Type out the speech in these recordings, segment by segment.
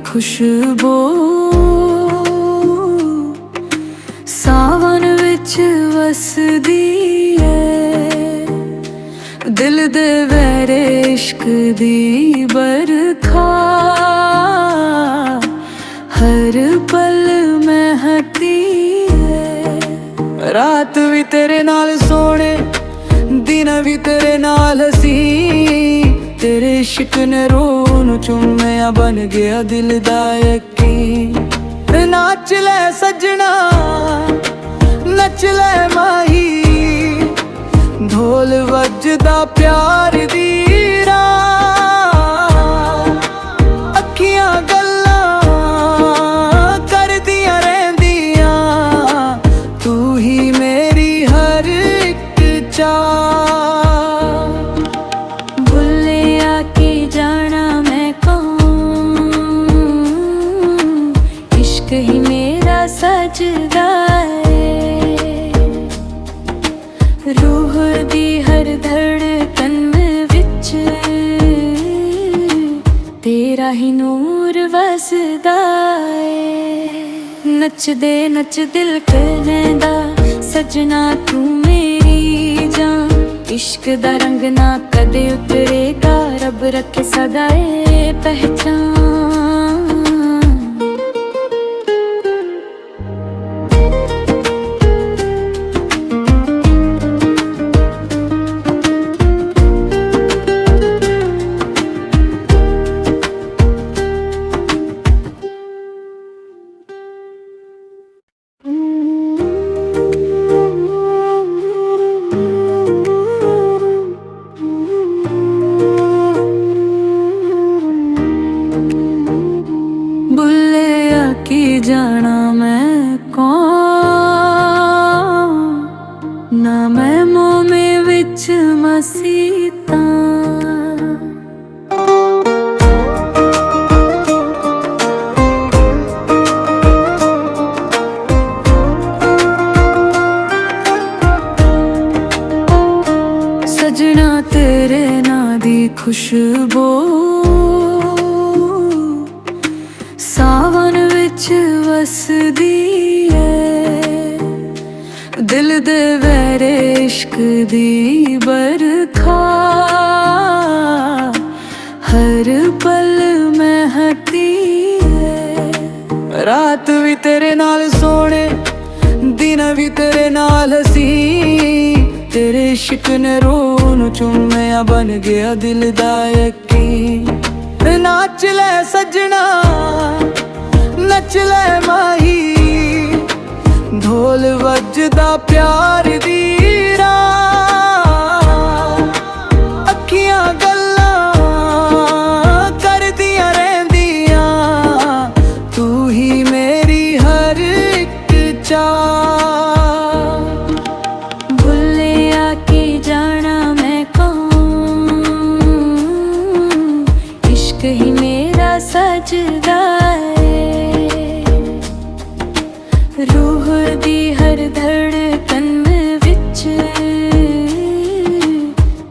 खुशबू सावन विच वसदी है, दिल दे वैरे इश्क दी बरखा हर पल महकती है। रात भी तेरे नाल सोने, दिन भी तेरे नाल हसी, तेरे इश्क ने रूह नू चुम्मिया बन गया दिल दा यकीन। नाच ले सजना नच ले माही, ढोल वजदा प्यार दी राह, अखियां गल्लां करदियां रहिंदियां, तू ही मेरी हर एक चाह। भुल्ले आके जाना मैं कौन, इश्क ही मेरा सजदा है, रूह दी हर धड़कन विच तेरा ही नूर वसदा है। नच दे नच दिल कहंदा सजना तू मेरी जान, इश्क दा रंग ना कदे उतरेगा, रब रखे सदा ए पहचान। की जाना मैं कौन, ना मैं मोमे विच मसीता, सजना तेरे ना दी खुशबू सावन विच वसदी है, दिल दे वैरे इश्क दी बरखा हर पल महकती है। रात भी तेरे नाल सोने, दिन भी तेरे नाल हसी, तेरे इश्क ने रूह नू चुम्मिया बन गया दिल दा यकीन। नाच ले सजना नच ले माही, ढोल वजदा प्यार दी राह, अखियां गल्लां करदियां रहिंदियां, तू ही मेरी हर एक चाह। भुल्ले आके जाना मैं कौन, इश्क ही मेरा सजदा है, रूह दी हर धड़कन विच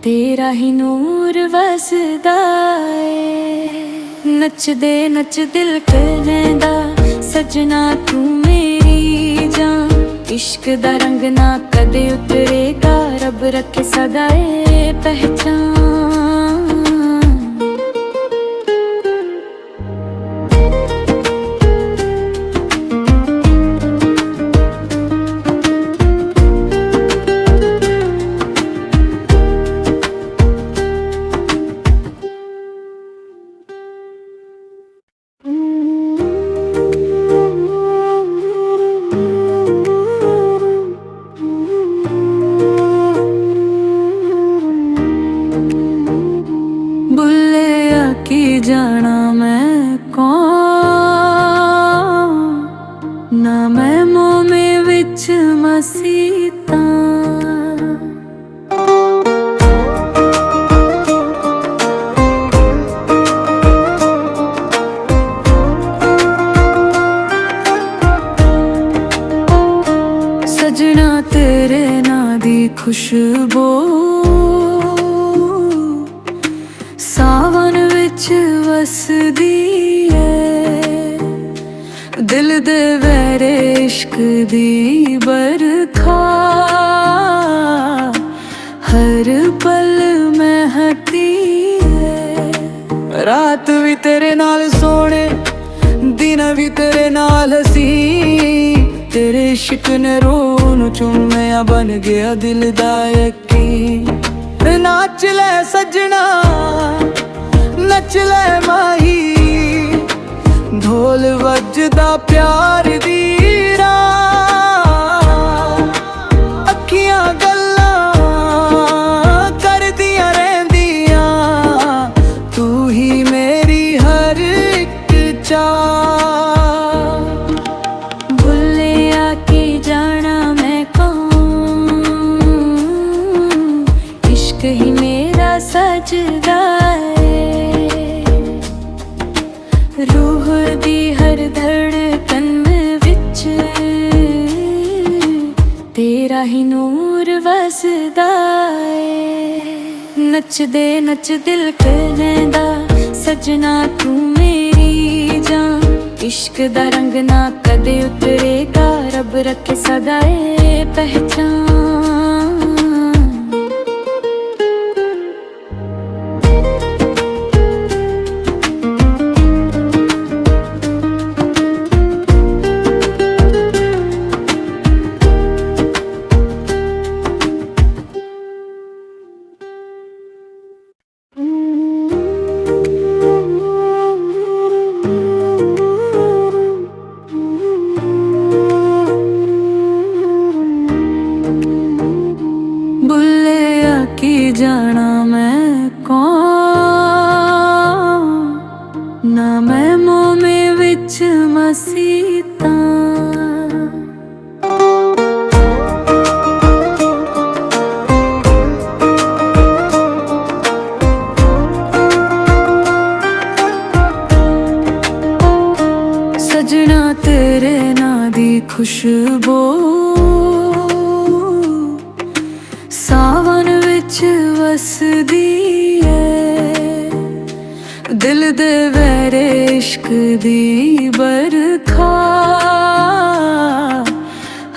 तेरा ही नूर वसदा है। नच दे नच दिल कहंदा सजना तू मेरी जान, इश्क दा रंग ना कदे उतरेगा, रब रखे सदा ए पहचान। की जाना मैं कौन, ना मैं मोमे विच मसीता, सजना तेरे ना दी खुशबू सावन विच वसदी है, दिल दे वैरे इश्क दी बरखा हर पल महकती है। रात भी तेरे नाल सोने दिन भी तेरे नाल हसी तेरे इश्क ने रूह नू चुम्मिया बन गया दिल दा यकीन। नाच ले सजना नच ले माही ढोल वजदा प्यार दी राह अखियां गल्लां करदियां रहिंदियां तू ही मेरी हर एक चाह। भुल्ले आके जाना मैं कौन इश्क ही मेरा सजदा रूह दी हर धड़कन विच तेरा ही नूर वसदा नच दे नच दिल कहंदा सजना तू मेरी जान। इश्क दा रंग ना कदे उतरेगा रब रखे सदा ए पहचान। जाना मैं कौन ना मैं मोमे विच मसीता। सजना तेरे नां दी खुशबू सावन विच वसदी है। दिल दे वैरे इश्क दी बरखा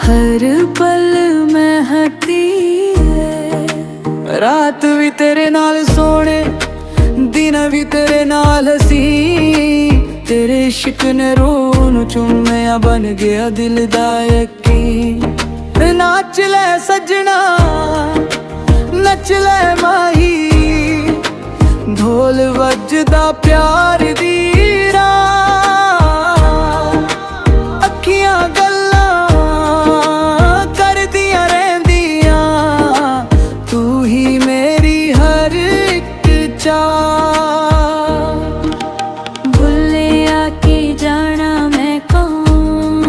हर पल महकती है। रात भी तेरे नाल सोने दिन भी तेरे नाल हसी तेरे इश्क ने रूह नू चुम्मिया बन गया दिल दा यकीन। नाच ले सजना नच ले माही ढोल वजदा प्यार दी राह अखियां गल्लां करदियां रहिंदियां तू ही मेरी हर एक चाह। भुल्ले आके जाना मैं कौन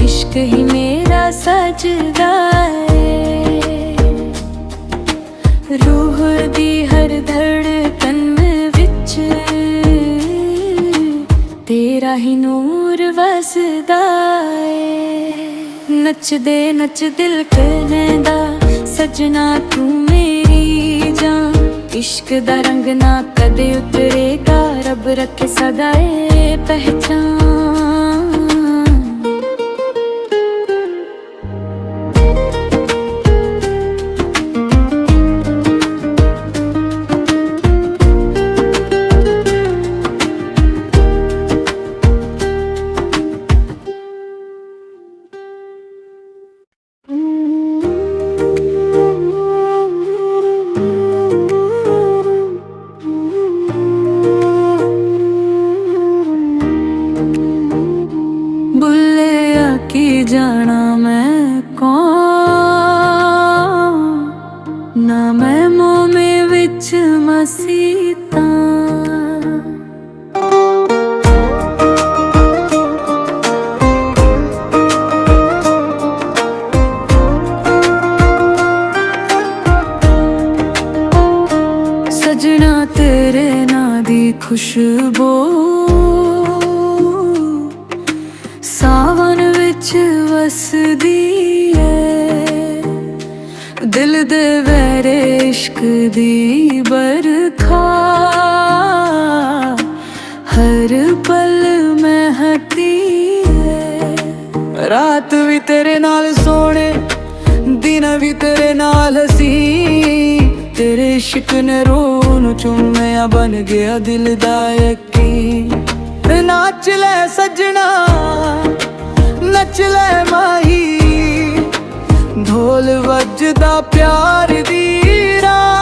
इश्क ही मेरा सजदा रूह दी हर धड़कन विच तेरा ही नूर वसदा नच दे नच दिल कहंदा सजना तू मेरी जान। इश्क दा रंग ना कदे उतरेगा रब रखे सदा ए पहचान। जाना मैं कौन ना मैं मोमे विच मसीता। सजना तेरे नां दी खुशबू सावन विच वसदी है। दिल दे वैरे इश्क दी बरखा हर पल में तेरे नाल सोने, दिन भी तेरे नाल हसी। तेरे इश्क ने रूह नूं चुम्मिया, बन गया दिल दा यकीन। नाच ले सजना, नच ले माही, ढोल वजदा प्यार दी राह।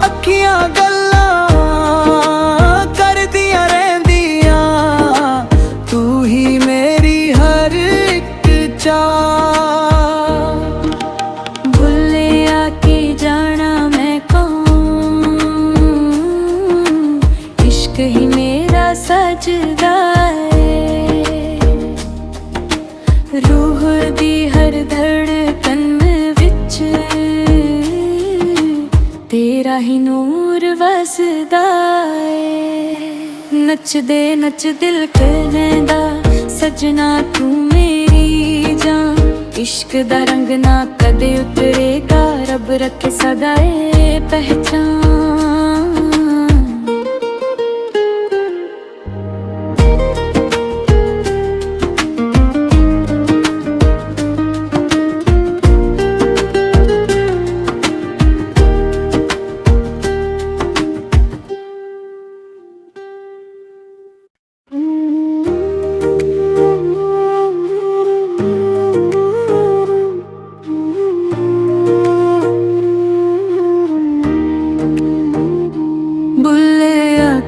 अखियां गल्लां करदियां रहिंदियां, तू ही मेरी हर एक चाह। भुल्ले आके जाना मैं कौन, इश्क ही मेरा सजदा है। रूह दी हर धड़कन विच तेरा ही नूर वसदा है। नचदे नच दिल कहंदा सजना तू मेरी जान। इश्क दा रंग ना कदे उतरेगा, रब रखे सदा ए पहचान।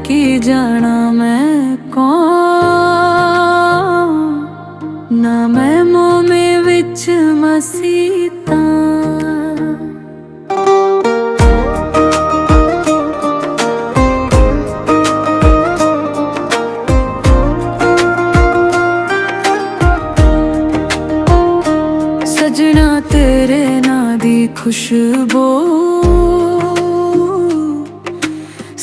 की जाना मैं कौन, ना मैं मोमे विच मसीता। सजना तेरे ना दी खुशबू,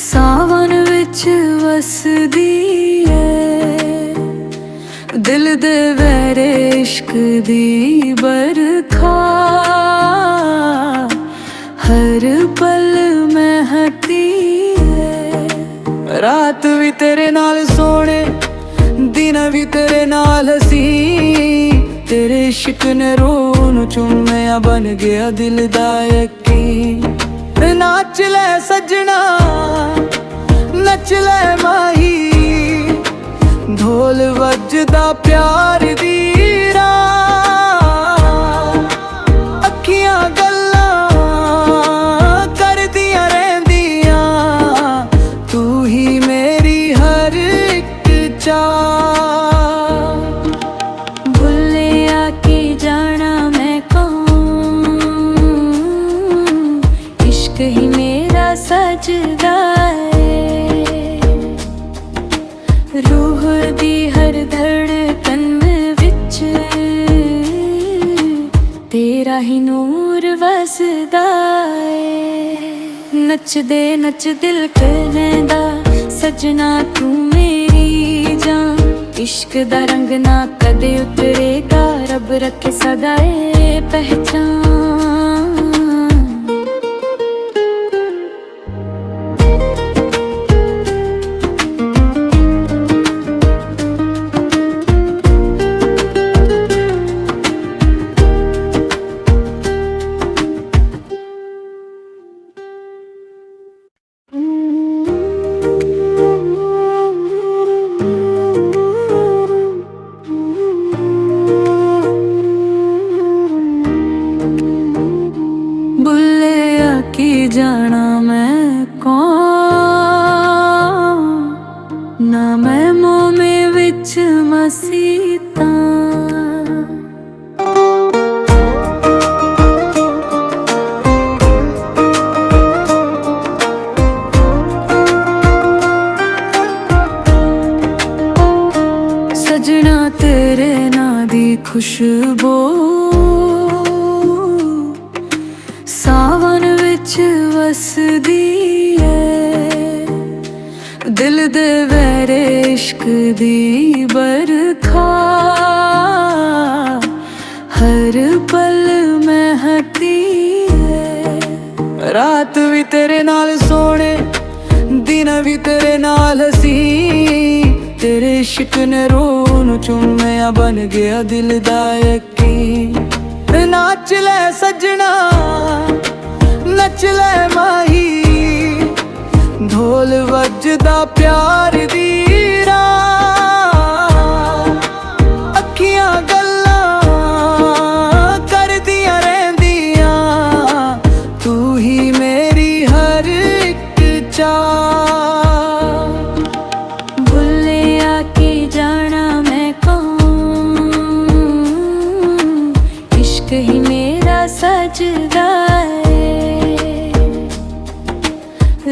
सावन विच वसदी है। दिल दे वैरे इश्क दी बरखा, हर पल महकती है। रात भी तेरे नाल सोने, दिन भी तेरे नाल हसी। तेरे इश्क ने रूह नूं चुम्मिया, बन गया दिल दा यकीन। नाच ले सजना, नच ले माही, ढोल वजदा प्यार दी राह। अखियां गल्लां करदियां रहिंदियां, तू ही मेरी हर एक चाह। भुल्ले आके जाना मैं कौन, इश्क ही मेरा सजदा है। रूह दी हर धड़कन विच तेरा ही नूर वसदा है। नचदे नच दिल कहंदा सजना तू मेरी जान। इश्क दा रंग ना कदे उतरेगा, रब रखे सदा ए पहचान। की जाना मैं कौन, ना मैं मोमे विच मसीता। सजना तेरे ना दी खुशबू, सावन विच वसदी है। दिल दे वैरे इश्क दी बरखा, हर पल महकती है। रात भी तेरे नाल सोने, दिन भी तेरे नाल हसी। तेरे इश्क ने रूह रूह ਨੂੰ ਚੁੰਮਿਆ ਬਣ ਗਿਆ ਦਿਲ ਦਾ ਯਕੀਨ ਨਾਚ ਲੈ ਸਜਣਾ ਨੱਚ ਲੈ ਮਾਹੀ ਢੋਲ ਵੱਜਦਾ ਪਿਆਰ ਦੀ ਰਾਹ ਅੱਖੀਆਂ ਗੱਲਾਂ ਕਰਦੀਆਂ ਰਹਿੰਦੀਆਂ ਤੂੰ ਹੀ ਮੇਰੀ ਹਰ ਇੱਕ ਚਾਹ ਭੁੱਲਿਆ ਕਿ ਜਾਣਾ ਮੈਂ ਕੌਣ इश्क ही मेरा सजदा है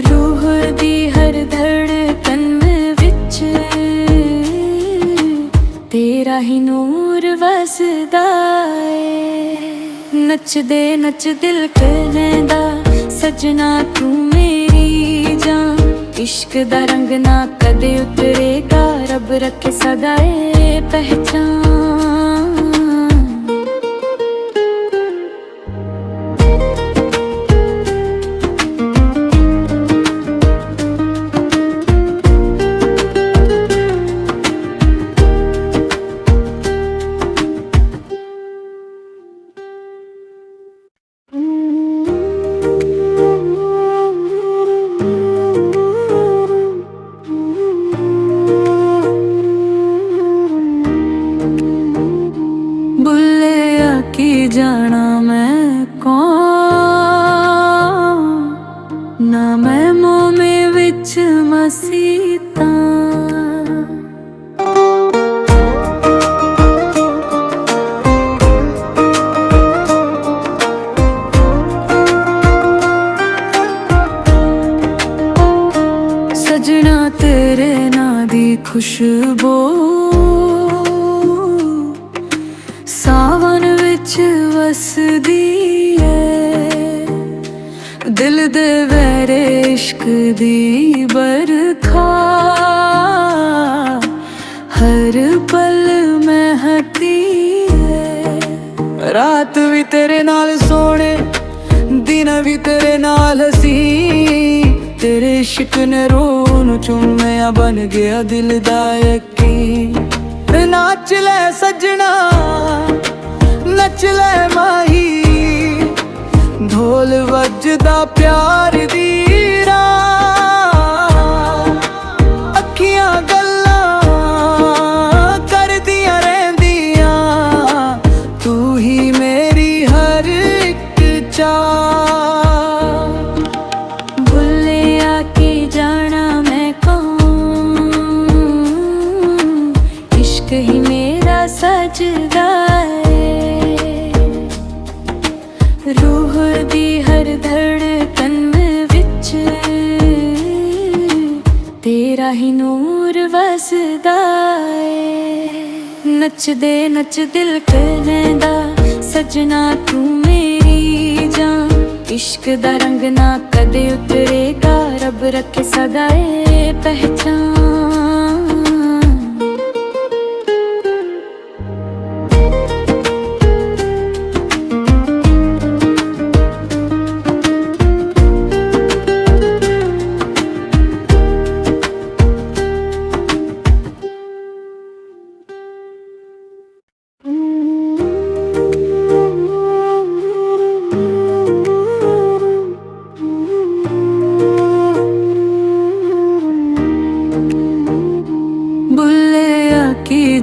रूह दी हर धड़कन विच तेरा ही नूर वसदा है नचदे नच दिल कहंदा सजना तू मेरी जान इश्क दा रंग ना कदे उतरेगा रब रखे सदा ए पहचान जाना मैं कौन ना मैं मोह में विच मसीता सजना तेरे नां दी खुशबू सावन विच वसदी है दिल दे वैरे इश्क दी बरखा हर पल महकदी है रात भी तेरे नाल सोने दिन भी तेरे नाल हसी तेरे इश्क ने रूह नू चुम्मिया बन गया दिल दा यकीन नाच ले सजना नच ले माही ढोल ਵੱਜਦਾ ਪਿਆਰ ਦੀ ਰਾਹ ਅੱਖੀਆਂ ਗੱਲਾਂ ਕਰਦੀਆਂ ਰਹਿੰਦੀਆਂ ਤੂੰ ਹੀ ਮੇਰੀ ਹਰ ਇੱਕ ਚਾਹ ਭੁੱਲਿਆ ਕਿ ਜਾਣਾ ਮੈਂ ਕੌਣ इश्क ही मेरा सजदा रूह दी हर धड़कन विच तेरा ही नूर वसदा है नचदे नच दिल कहंदा सजना तू मेरी जान इश्क दा रंग ना कदे उतरेगा रब रखे सदा ए पहचान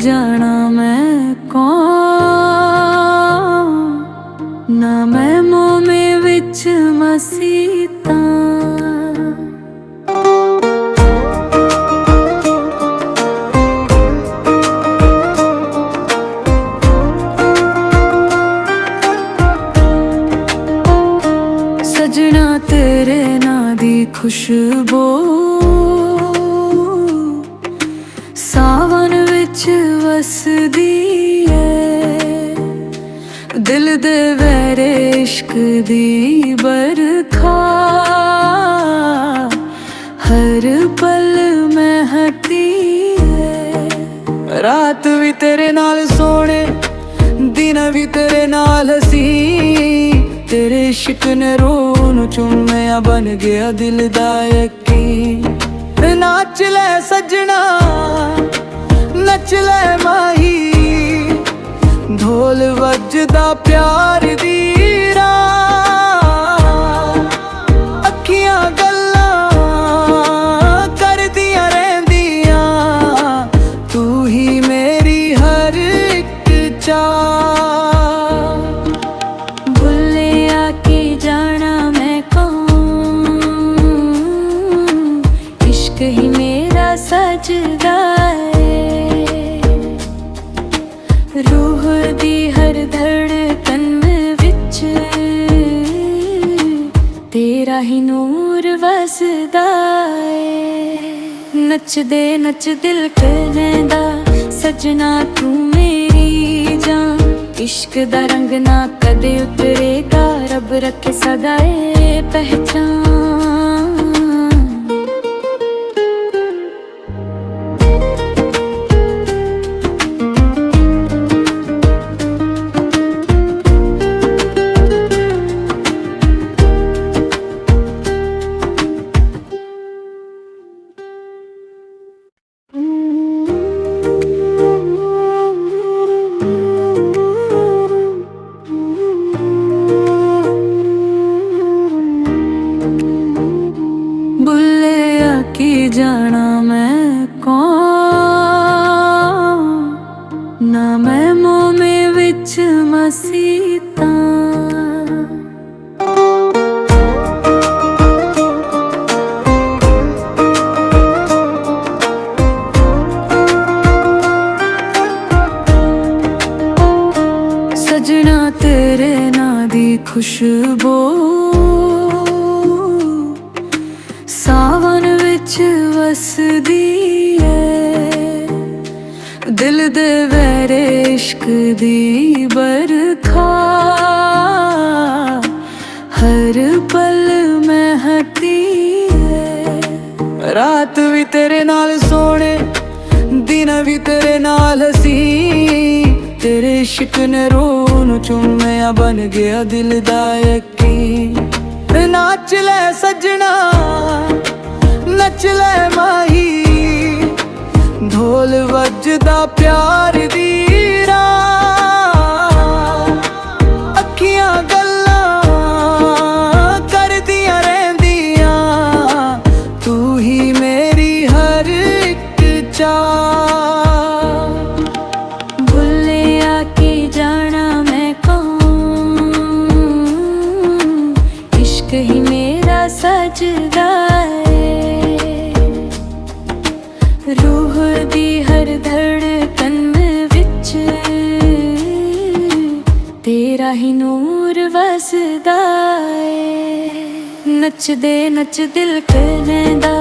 जाना मैं कौन ना मैं मोह में विच मसीता सजना तेरे नां दी खुशबू सावन विच वसदी है दिल दे वैरे इश्क दी बरखा हर पल महकदी है रात भी तेरे नाल सोने दिन भी तेरे नाल हसी तेरे इश्क ने रूह नू चुम्मिया बन गया दिल दा यकीन नाच ले सजना ਨੱਚ ਲੈ ਮਾਹੀ ਢੋਲ ਵੱਜਦਾ ਪਿਆਰ ਦੀ ਰਾਹ ਅੱਖੀਆਂ ਗੱਲਾਂ ਕਰਦੀਆਂ ਰਹਿੰਦੀਆਂ ਤੂੰ ਹੀ ਮੇਰੀ ਹਰ ਇੱਕ ਚਾਹ ਭੁੱਲਿਆ ਕਿ ਜਾਣਾ ਮੈਂ ਕੌਣ ਇਸ਼ਕ ਹੀ ਮੇਰਾ ਸਜਦਾ रूह दी हर धड़कन विच तेरा ही नूर वसदा नचदे नच दिल कहंदा सजना तू मेरी जान इश्क दा रंग ना कदे उतरेगा रब रखे सदा ए पहचान जाना मैं कौन ना मैं मोमे विच मसीता सजना तेरे ना दी खुशबू सावन विच वसदी है दिल दे वैरे इश्क दी बरखा हर पल महकती है रात भी तेरे नाल सोने दिन भी तेरे नाल हसी तेरे इश्क ने रूह नूं चुम्मिया बन गया दिल दा यकीन नाच ले सजना नच ले माही ढोल ਵੱਜਦਾ प्यार दी राह ਅੱਖੀਆਂ ਗੱਲਾਂ ਕਰਦੀਆਂ ਰਹਿੰਦੀਆਂ ਤੂੰ ਹੀ ਮੇਰੀ ਹਰ ਇੱਕ ਚਾਹ ਭੁੱਲਿਆ ਕਿ ਜਾਣਾ ਮੈਂ ਕੌਣ इश्क ही मेरा सजदा रूह दी हर धड़कन विच तेरा ही नूर वसदा नचदे नच दिल कहंदा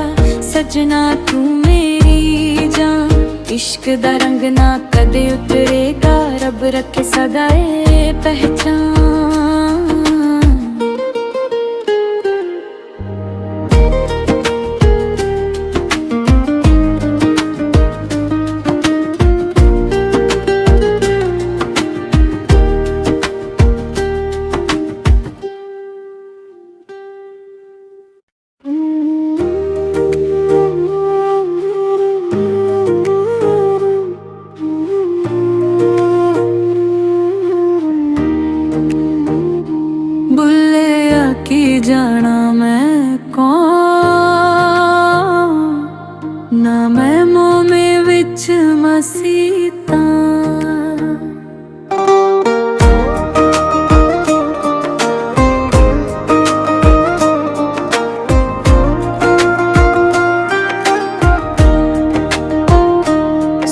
सजना तू मेरी जान इश्क दा रंग ना कदे उतरेगा रब रखे सदा ए पहचान जाना मैं कौन ना मैं मोमे विच मसीता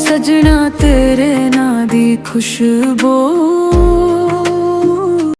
सजना तेरे ना दी खुशबू